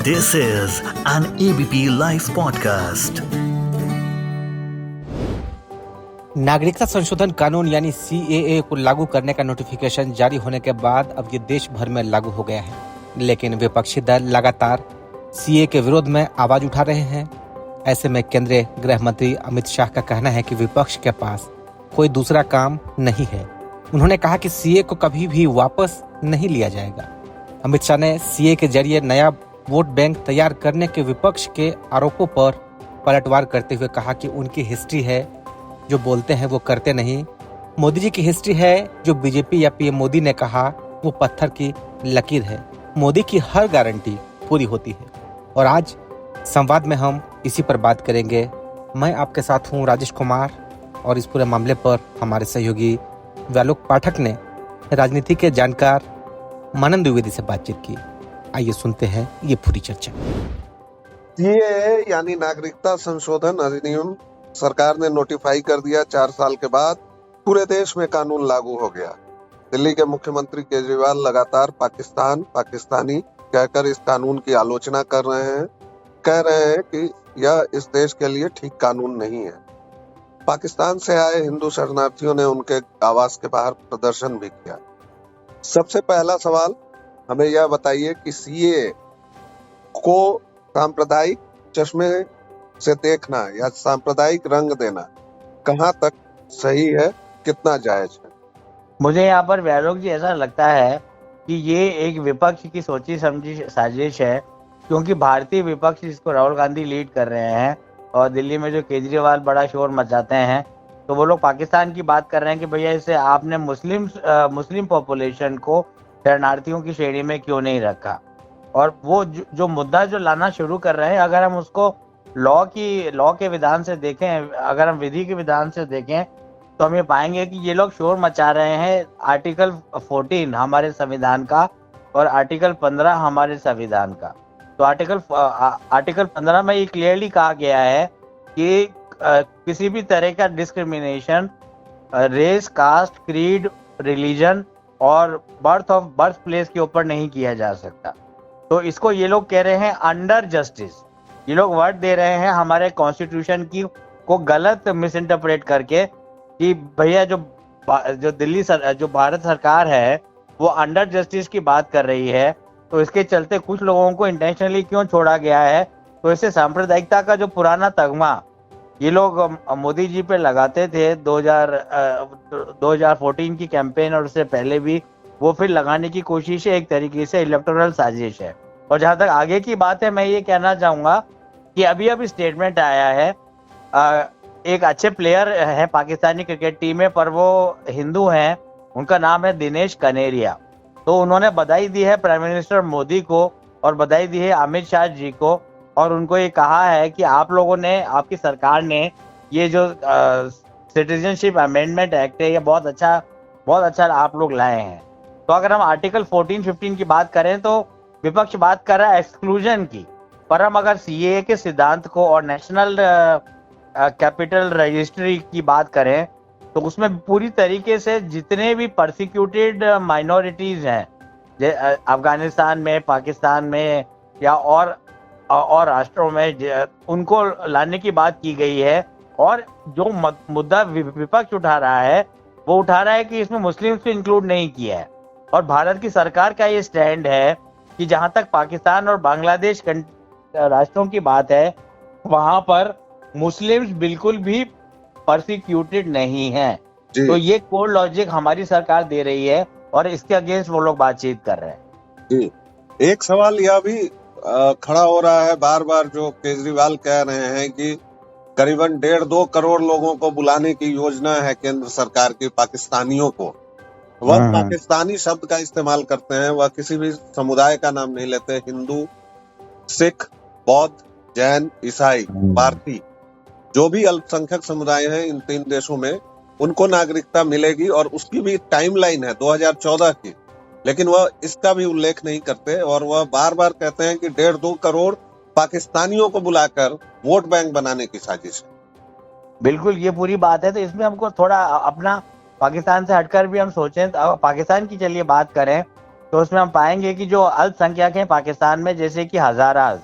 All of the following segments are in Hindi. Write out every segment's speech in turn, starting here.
This is an ABP Life podcast. नागरिकता संशोधन कानून यानी CAA को लागू करने का नोटिफिकेशन जारी होने के बाद अब ये देश भर में लागू हो गया है, लेकिन विपक्षी दल लगातार CAA के विरोध में आवाज उठा रहे हैं। ऐसे में केंद्रीय गृह मंत्री अमित शाह का कहना है कि विपक्ष के पास कोई दूसरा काम नहीं है। उन्होंने कहा कि CAA को कभी भी वापस नहीं लिया जाएगा। अमित शाह ने CAA के जरिए नया वोट बैंक तैयार करने के विपक्ष के आरोपों पर पलटवार करते हुए कहा कि उनकी हिस्ट्री है, जो बोलते हैं वो करते नहीं। मोदी जी की हिस्ट्री है, जो बीजेपी या पीएम मोदी ने कहा वो पत्थर की लकीर है। मोदी की हर गारंटी पूरी होती है। और आज संवाद में हम इसी पर बात करेंगे। मैं आपके साथ हूँ राजेश कुमार, और इस पूरे मामले पर हमारे सहयोगी व्यालोक पाठक ने राजनीति के जानकार मनन द्विवेदी से बातचीत की। आइए सुनते हैं ये पूरी चर्चा। सीएए यानी नागरिकता संशोधन अधिनियम सरकार ने नोटिफाई कर दिया। 4 साल के बाद पूरे देश में कानून लागू हो गया। दिल्ली के मुख्यमंत्री केजरीवाल लगातार पाकिस्तानी कहकर इस कानून की आलोचना कर रहे हैं। कह रहे हैं कि यह इस देश के लिए ठीक कानून नहीं है। पाकिस्तान से आए हिंदू शरणार्थियों ने उनके आवास के बाहर प्रदर्शन भी किया। सबसे पहला सवाल हमें यह बताइए कि सीएए को सांप्रदायिक चश्मे से देखना या सांप्रदायिक रंग देना कहां तक सही है, कितना जायज है? मुझे यहाँ पर व्यालोक जी ऐसा लगता है कि ये एक विपक्ष की सोची समझी साजिश है, क्योंकि भारतीय विपक्ष जिसको राहुल गांधी लीड कर रहे हैं और दिल्ली में जो केजरीवाल बड़ा शोर मचाते हैं, तो वो लोग पाकिस्तान की बात कर रहे हैं कि भैया इसे आपने मुस्लिम पॉपुलेशन को शरणार्थियों की श्रेणी में क्यों नहीं रखा। और वो जो मुद्दा जो लाना शुरू कर रहे हैं, अगर हम उसको लॉ के विधान से देखें, अगर हम विधि के विधान से देखें, तो हम ये पाएंगे कि ये लोग शोर मचा रहे हैं आर्टिकल 14 हमारे संविधान का और आर्टिकल 15 हमारे संविधान का। तो आर्टिकल 15 में ये क्लियरली कहा गया है कि किसी भी तरह का discrimination race, caste, creed, religion और बर्थ प्लेस के ऊपर नहीं किया जा सकता। तो इसको ये लोग कह रहे हैं अंडर जस्टिस। ये लोग वर्ड दे रहे हैं हमारे कॉन्स्टिट्यूशन की को गलत मिस इंटरप्रेट करके कि भैया जो भारत सरकार है वो अंडर जस्टिस की बात कर रही है। तो इसके चलते कुछ लोगों को इंटेंशनली क्यों छोड़ा गया है, तो इससे सांप्रदायिकता का जो पुराना तगमा ये लोग मोदी जी पे लगाते थे 2014 की कैंपेन और उससे पहले भी, वो फिर लगाने की कोशिश है। एक तरीके से इलेक्टोरल साजिश है। और जहां तक आगे की बात है, मैं ये कहना चाहूंगा कि अभी स्टेटमेंट आया है, एक अच्छे प्लेयर है पाकिस्तानी क्रिकेट टीम में, पर वो हिंदू हैं, उनका नाम है दिनेश कनेरिया। तो उन्होंने बधाई दी है प्राइम मिनिस्टर मोदी को और बधाई दी है अमित शाह जी को, और उनको ये कहा है कि आप लोगों ने, आपकी सरकार ने ये जो सिटीजनशिप अमेंडमेंट एक्ट है, ये बहुत अच्छा आप लोग लाए हैं। तो अगर हम आर्टिकल 14-15 की बात करें तो विपक्ष बात कर रहा है एक्सक्लूजन की, पर हम अगर सीएए के सिद्धांत को और नेशनल कैपिटल रजिस्ट्री की बात करें तो उसमें पूरी तरीके से जितने भी परसिक्यूटेड माइनॉरिटीज हैं, अफगानिस्तान में, पाकिस्तान में या और राष्ट्रों में, उनको लाने की बात की गई है। और जो मुद्दा विपक्ष उठा रहा है वो उठा रहा है कि इसमें मुस्लिम्स को इंक्लूड नहीं किया है। और भारत की सरकार का ये स्टैंड है कि जहां तक पाकिस्तान और बांग्लादेश राष्ट्रों की बात है, वहां पर मुस्लिम्स बिल्कुल भी परसिक्यूटेड नहीं है। तो ये कोर लॉजिक हमारी सरकार दे रही है और इसके अगेंस्ट वो लोग बातचीत कर रहे हैं। जी, एक सवाल यह भी खड़ा हो रहा है बार बार, जो केजरीवाल कह रहे हैं कि करीबन 1.5-2 करोड़ लोगों को बुलाने की योजना है केंद्र सरकार की पाकिस्तानियों को। वह पाकिस्तानी शब्द का इस्तेमाल करते हैं, वह किसी भी समुदाय का नाम नहीं लेते। हिंदू, सिख, बौद्ध, जैन, ईसाई, पारसी, जो भी अल्पसंख्यक समुदाय हैं इन 3 देशों में, उनको नागरिकता मिलेगी। और उसकी भी टाइमलाइन है 2014 की, लेकिन वह इसका भी उल्लेख नहीं करते। और वह बार बार कहते हैं कि 1.5-2 करोड़ पाकिस्तानियों को बुलाकर वोट बैंक बनाने की साजिश है। बिल्कुल, ये पूरी बात है। तो इसमें हमको थोड़ा अपना पाकिस्तान से हटकर भी हम सोचें, पाकिस्तान की चलिए बात करें तो उसमें हम पाएंगे कि जो अल्पसंख्यक हैं पाकिस्तान में, जैसे कि हजाराज,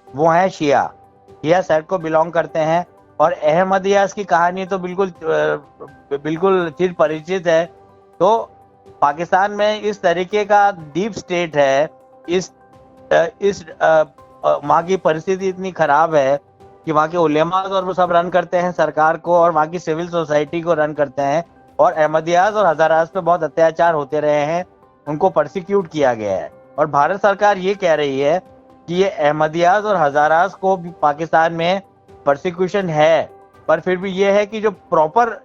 वो हैं शिया सेट को बिलोंग करते हैं। और अहमदियास की कहानी तो बिल्कुल चिर परिचित है। तो पाकिस्तान में इस तरीके का डीप स्टेट है, इस वहाँ की परिस्थिति इतनी खराब है कि वहाँ के उलेमा और वो सब रन करते हैं सरकार को, और वहाँ की सिविल सोसाइटी को रन करते हैं। और अहमदियास और हजाराज पे बहुत अत्याचार होते रहे हैं, उनको प्रोसिक्यूट किया गया है। और भारत सरकार ये कह रही है कि ये अहमदियास और हजाराज को भी पाकिस्तान में प्रोसिक्यूशन है, पर फिर भी ये है कि जो प्रॉपर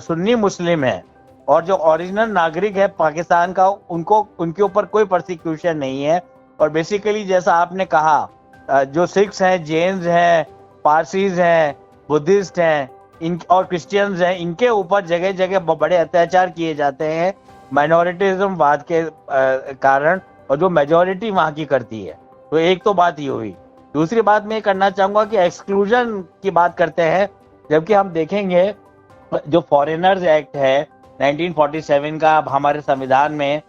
सुन्नी मुस्लिम है और जो ओरिजिनल नागरिक है पाकिस्तान का, उनके ऊपर कोई प्रोसिक्यूशन नहीं है। और बेसिकली जैसा आपने कहा, जो सिख्स हैं, जैन्स हैं, पारसीज हैं, बुद्धिस्ट हैं, और क्रिश्चियंस हैं, इनके ऊपर जगह जगह बड़े अत्याचार किए जाते हैं माइनॉरिटिज्म वाद के कारण, और जो मेजॉरिटी वहाँ की करती है। तो एक तो बात ये हुई। दूसरी बात मैं ये करना चाहूंगा कि एक्सक्लूजन की बात करते हैं, जबकि हम देखेंगे जो फॉरेनर्स एक्ट है 1947 का हमारे संविधान में,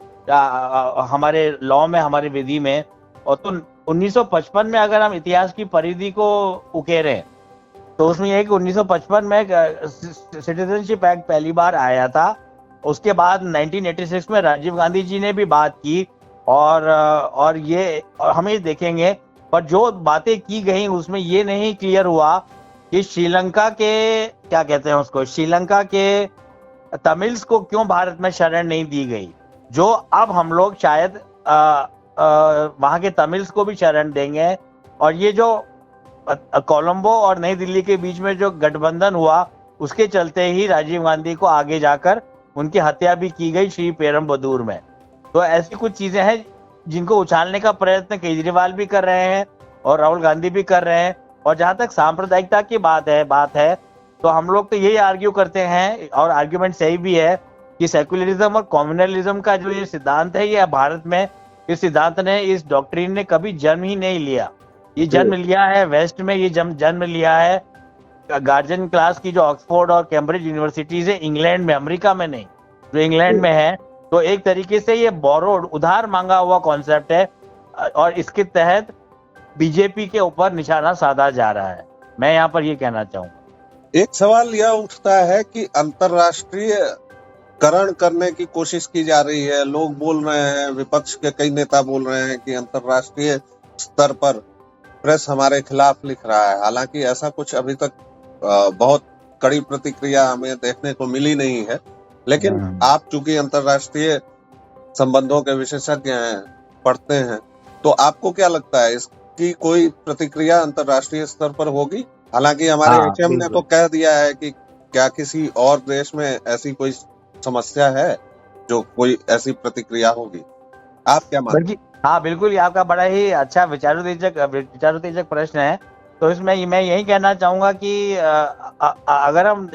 हमारे लॉ में, हमारी विधि में, और तो 1955 में अगर हम इतिहास की परिधि को उकेरें तो उसमें यह है कि 1955 में सिटीजनशिप एक्ट पहली बार आया था। उसके बाद 1986 में राजीव गांधी जी ने भी बात की, और हम ये देखेंगे, पर जो बातें की गई उसमें ये नहीं क्लियर हुआ कि श्रीलंका के, क्या कहते हैं उसको, श्रीलंका के तमिल्स को क्यों भारत में शरण नहीं दी गई, जो अब हम लोग शायद वहां के तमिल्स को भी शरण देंगे। और ये जो कोलंबो और नई दिल्ली के बीच में जो गठबंधन हुआ, उसके चलते ही राजीव गांधी को आगे जाकर उनकी हत्या भी की गई श्री पेरम्बदूर में। तो ऐसी कुछ चीजें हैं जिनको उछालने का प्रयत्न केजरीवाल भी कर रहे हैं और राहुल गांधी भी कर रहे हैं। और जहां तक सांप्रदायिकता की बात है तो हम लोग तो यही आर्ग्यू करते हैं, और आर्ग्यूमेंट सही भी है, कि सेक्युलरिज्म और कम्युनलिज्म का जो ये सिद्धांत है, ये भारत में इस सिद्धांत ने, इस डॉक्ट्रिन ने कभी जन्म ही नहीं लिया। ये जन्म लिया है वेस्ट में, ये जन्म लिया है गार्जियन क्लास की जो ऑक्सफोर्ड और कैम्ब्रिज यूनिवर्सिटीज है इंग्लैंड में, अमेरिका में नहीं, जो इंग्लैंड में है। तो एक तरीके से ये बोरोड, उधार मांगा हुआ कॉन्सेप्ट है, और इसके तहत बीजेपी के ऊपर निशाना साधा जा रहा है। मैं यहाँ पर ये कहना चाहूंगा। एक सवाल यह उठता है कि अंतर्राष्ट्रीय करण करने की कोशिश की जा रही है। लोग बोल रहे हैं, विपक्ष के कई नेता बोल रहे हैं कि अंतर्राष्ट्रीय स्तर पर प्रेस हमारे खिलाफ लिख रहा है। हालांकि ऐसा कुछ अभी तक बहुत कड़ी प्रतिक्रिया हमें देखने को मिली नहीं है। लेकिन आप चूंकि अंतर्राष्ट्रीय संबंधों के विशेषज्ञ हैं, पढ़ते हैं, तो आपको क्या लगता है, इसकी कोई प्रतिक्रिया अंतर्राष्ट्रीय स्तर पर होगी? हालांकि हमारे एचएम ने तो कह दिया है कि क्या किसी और देश में ऐसी कोई समस्या है जो कोई ऐसी प्रतिक्रिया होगी? आप क्या मानते हैं? हाँ बिल्कुल, ये आपका बड़ा ही अच्छा विचारोत्तेजक प्रश्न है। तो इसमें मैं यही कहना चाहूंगा कि अगर हम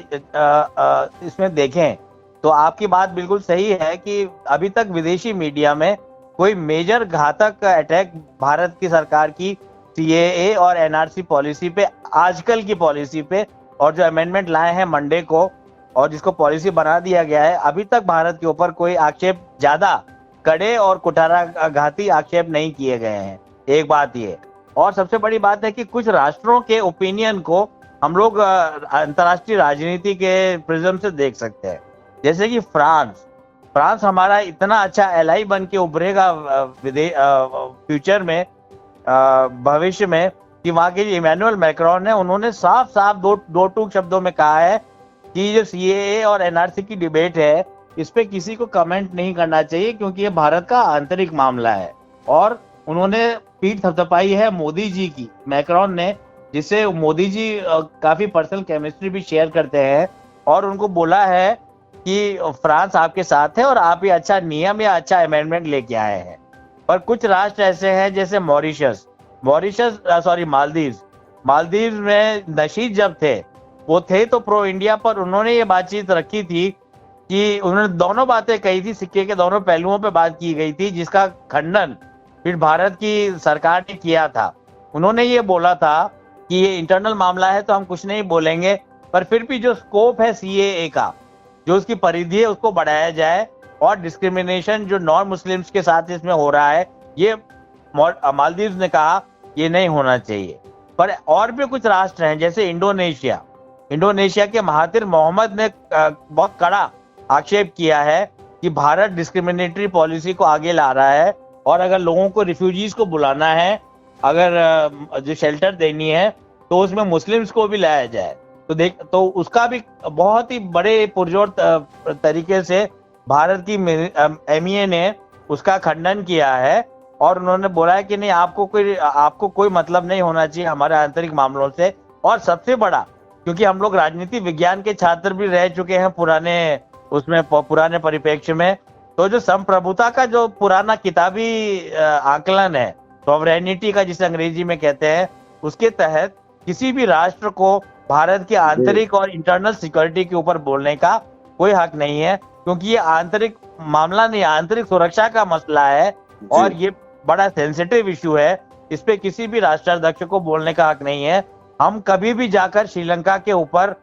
इसमें देखें तो आपकी बात बिल्कुल सही है कि अभी तक विदेशी मीडिया में कोई मेजर घातक अटैक भारत की सरकार की सीएए और एनआरसी पॉलिसी पे, आजकल की पॉलिसी पे, और जो अमेंडमेंट लाए हैं मंडे को और जिसको पॉलिसी बना दिया गया है, अभी तक भारत के ऊपर कोई आक्षेप, ज्यादा कड़े और कुठाराघाती आक्षेप नहीं किए गए हैं। एक बात ये, और सबसे बड़ी बात है कि कुछ राष्ट्रों के ओपिनियन को हम लोग अंतर्राष्ट्रीय राजनीति के प्रिज्म से देख सकते हैं। जैसे कि फ्रांस हमारा इतना अच्छा एलाई बन के उभरेगा फ्यूचर में, भविष्य में, कि वहां के इमैनुअल मैक्रोन है, उन्होंने साफ दो टूक शब्दों में कहा है कि जो सीएए और एनआरसी की डिबेट है, इस पे किसी को कमेंट नहीं करना चाहिए क्योंकि ये भारत का आंतरिक मामला है। और उन्होंने पीठ थपथपाई है मोदी जी की, मैक्रोन ने, जिससे मोदी जी काफी पर्सनल केमिस्ट्री भी शेयर करते हैं, और उनको बोला है कि फ्रांस आपके साथ है और आप ये अच्छा नियम या अच्छा अमेंडमेंट लेके आए हैं। पर कुछ राष्ट्र ऐसे हैं जैसे मालदीव में नशीद जब थे, वो थे तो प्रो इंडिया, पर उन्होंने ये बातचीत रखी थी कि उन्होंने दोनों बातें कही थी, सिक्के के दोनों पहलुओं पे बात की गई थी, जिसका खंडन फिर भारत की सरकार ने किया था। उन्होंने ये बोला था कि ये इंटरनल मामला है तो हम कुछ नहीं बोलेंगे, पर फिर भी जो स्कोप है सीएए का, जो उसकी परिधि है, उसको बढ़ाया जाए और डिस्क्रिमिनेशन जो नॉन मुस्लिम्स के साथ इसमें हो रहा है, ये मालदीव ने कहा ये नहीं होना चाहिए। पर और भी कुछ राष्ट्र हैं जैसे इंडोनेशिया के महातिर मोहम्मद ने बहुत कड़ा आक्षेप किया है कि भारत डिस्क्रिमिनेटरी पॉलिसी को आगे ला रहा है, और अगर लोगों को रिफ्यूजीज को बुलाना है, अगर जो शेल्टर देनी है, तो उसमें मुस्लिम्स को भी लाया जाए। तो उसका भी बहुत ही बड़े पुरजोर तरीके से भारत की MEA ने उसका खंडन किया है, और उन्होंने बोला है कि नहीं, आपको कोई मतलब नहीं होना चाहिए हमारे आंतरिक मामलों से। और सबसे बड़ा, क्योंकि हम लोग राजनीति विज्ञान के छात्र भी रह चुके हैं पुराने परिप्रेक्ष्य में, तो जो संप्रभुता का जो पुराना किताबी आकलन है, सॉवरेनिटी का जिसे अंग्रेजी में कहते हैं, उसके तहत किसी भी राष्ट्र को भारत की आंतरिक और इंटरनल सिक्योरिटी के ऊपर बोलने का कोई हक नहीं है, क्योंकि ये आंतरिक मामला नहीं, आंतरिक सुरक्षा का मसला है, और ये बड़ा सेंसिटिव इश्यू है। इस पे किसी भी राष्ट्राध्यक्ष को बोलने का हक नहीं है। हम कभी भी जाकर श्रीलंका के ऊपर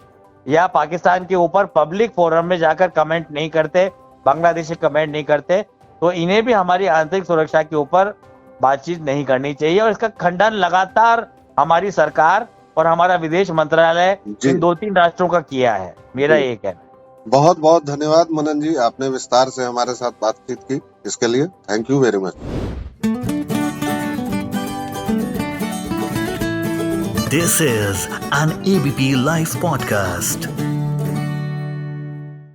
या पाकिस्तान के ऊपर पब्लिक फोरम में जाकर कमेंट नहीं करते, बांग्लादेश कमेंट नहीं करते, तो इन्हें भी हमारी आंतरिक सुरक्षा के ऊपर बातचीत नहीं करनी चाहिए। और इसका खंडन लगातार हमारी सरकार और हमारा विदेश मंत्रालय इन 2-3 राष्ट्रों का किया है। मेरा ये कहना है। बहुत बहुत धन्यवाद मनन जी, आपने विस्तार से हमारे साथ बातचीत की, इसके लिए thank you very much. This is an ABP Life podcast.